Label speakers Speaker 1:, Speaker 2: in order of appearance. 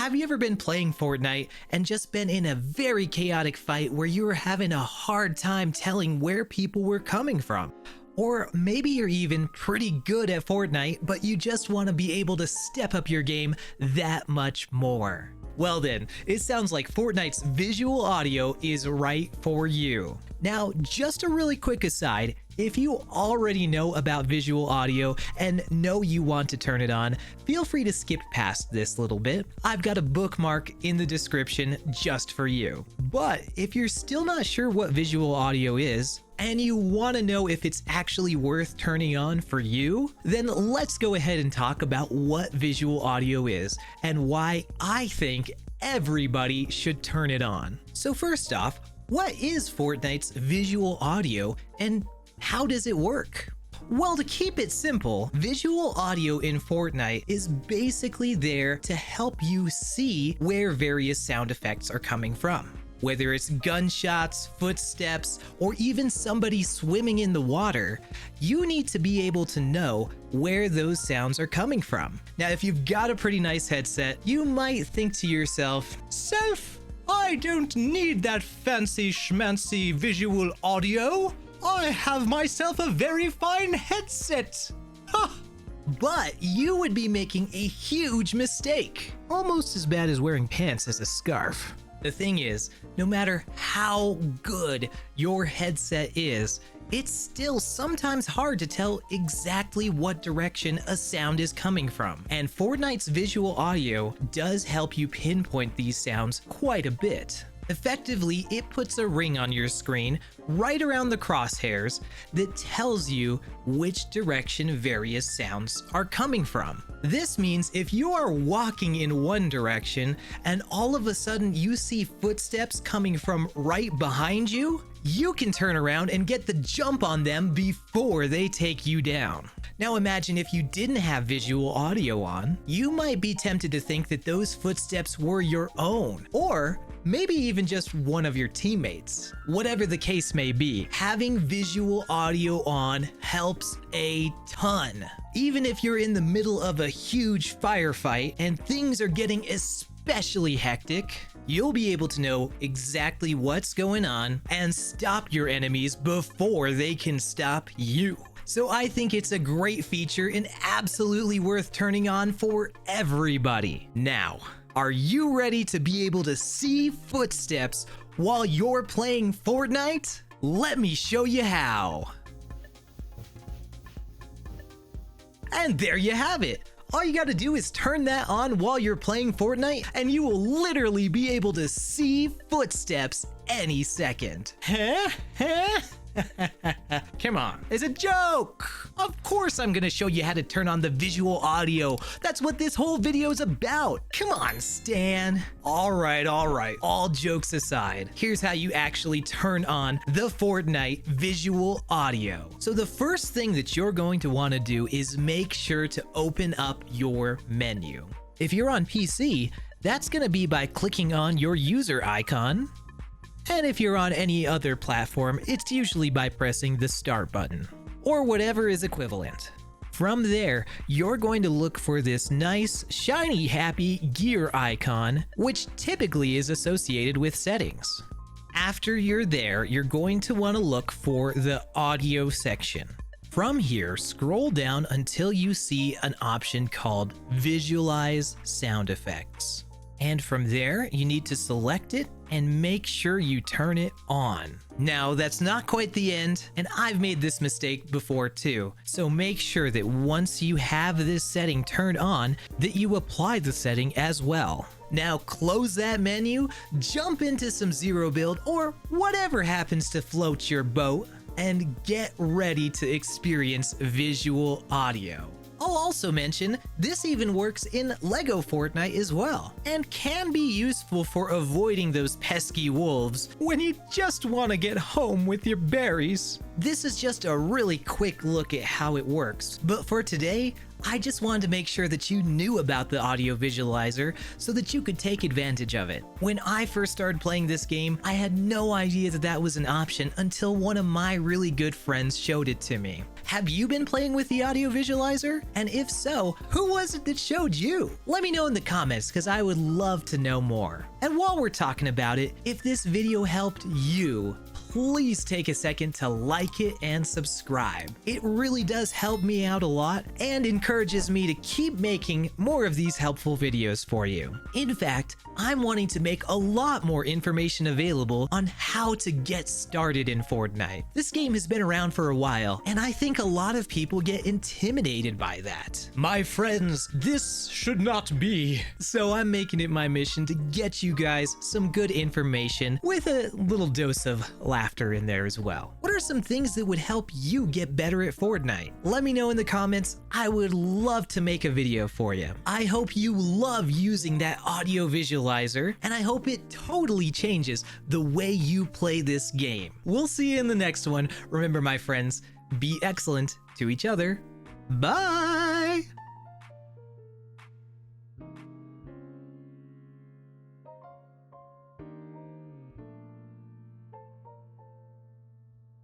Speaker 1: Have you ever been playing Fortnite and just been in a very chaotic fight where you were having a hard time telling where people were coming from? Or maybe you're even pretty good at Fortnite, but you just want to be able to step up your game that much more. Well then, it sounds like Fortnite's visual audio is right for you. Now, just a really quick aside, if you already know about visual audio and know you want to turn it on, feel free to skip past this little bit. I've got a bookmark in the description just for you. But if you're still not sure what visual audio is, and you want to know if it's actually worth turning on for you, then let's go ahead and talk about what visual audio is and why I think everybody should turn it on. So first off, what is Fortnite's visual audio and how does it work? Well, to keep it simple, visual audio in Fortnite is basically there to help you see where various sound effects are coming from. Whether it's gunshots, footsteps, or even somebody swimming in the water, you need to be able to know where those sounds are coming from. Now, if you've got a pretty nice headset, you might think to yourself, I don't need that fancy schmancy visual audio. I have myself a very fine headset. Ha! But you would be making a huge mistake. Almost as bad as wearing pants as a scarf. The thing is, no matter how good your headset is, it's still sometimes hard to tell exactly what direction a sound is coming from. And Fortnite's visual audio does help you pinpoint these sounds quite a bit. Effectively, it puts a ring on your screen right around the crosshairs that tells you which direction various sounds are coming from. This means if you are walking in one direction and all of a sudden you see footsteps coming from right behind you, you can turn around and get the jump on them before they take you down. Now imagine if you didn't have visual audio on, you might be tempted to think that those footsteps were your own, or maybe even just one of your teammates. Whatever the case may be, having visual audio on helps a ton. Even if you're in the middle of a huge firefight and things are getting especially hectic, you'll be able to know exactly what's going on and stop your enemies before they can stop you. So I think it's a great feature and absolutely worth turning on for everybody. Now, are you ready to be able to see footsteps while you're playing Fortnite? Let me show you how. And there you have it. All you gotta do is turn that on while you're playing Fortnite and you will literally be able to see footsteps any second. Huh? Come on, it's a joke! Of course I'm gonna show you how to turn on the visual audio. That's what this whole video is about. Come on, Stan. Alright, all jokes aside, here's how you actually turn on the Fortnite visual audio. So the first thing that you're going to want to do is make sure to open up your menu. If you're on PC, that's gonna be by clicking on your user icon. And if you're on any other platform, it's usually by pressing the start button, or whatever is equivalent. From there, you're going to look for this nice, shiny, happy gear icon, which typically is associated with settings. After you're there, you're going to want to look for the audio section. From here, scroll down until you see an option called Visualize Sound Effects. And from there, you need to select it and make sure you turn it on. Now, that's not quite the end, and I've made this mistake before too. So make sure that once you have this setting turned on, that you apply the setting as well. Now close that menu, jump into some Zero Build or whatever happens to float your boat, and get ready to experience visual audio. I'll also mention, this even works in LEGO Fortnite as well, and can be useful for avoiding those pesky wolves when you just want to get home with your berries. This is just a really quick look at how it works, but for today, I just wanted to make sure that you knew about the audio visualizer so that you could take advantage of it. When I first started playing this game, I had no idea that that was an option until one of my really good friends showed it to me. Have you been playing with the audio visualizer? And if so, who was it that showed you? Let me know in the comments because I would love to know more. And while we're talking about it, if this video helped you, please take a second to like it and subscribe. It really does help me out a lot and encourages me to keep making more of these helpful videos for you. In fact, I'm wanting to make a lot more information available on how to get started in Fortnite. This game has been around for a while, and I think a lot of people get intimidated by that. My friends, this should not be. So I'm making it my mission to get you guys some good information with a little dose of laughter in there as well. What are some things that would help you get better at Fortnite? Let me know in the comments. I would love to make a video for you. I hope you love using that audio visualizer, and I hope it totally changes the way you play this game. We'll see you in the next one. Remember, my friends, be excellent to each other. Bye!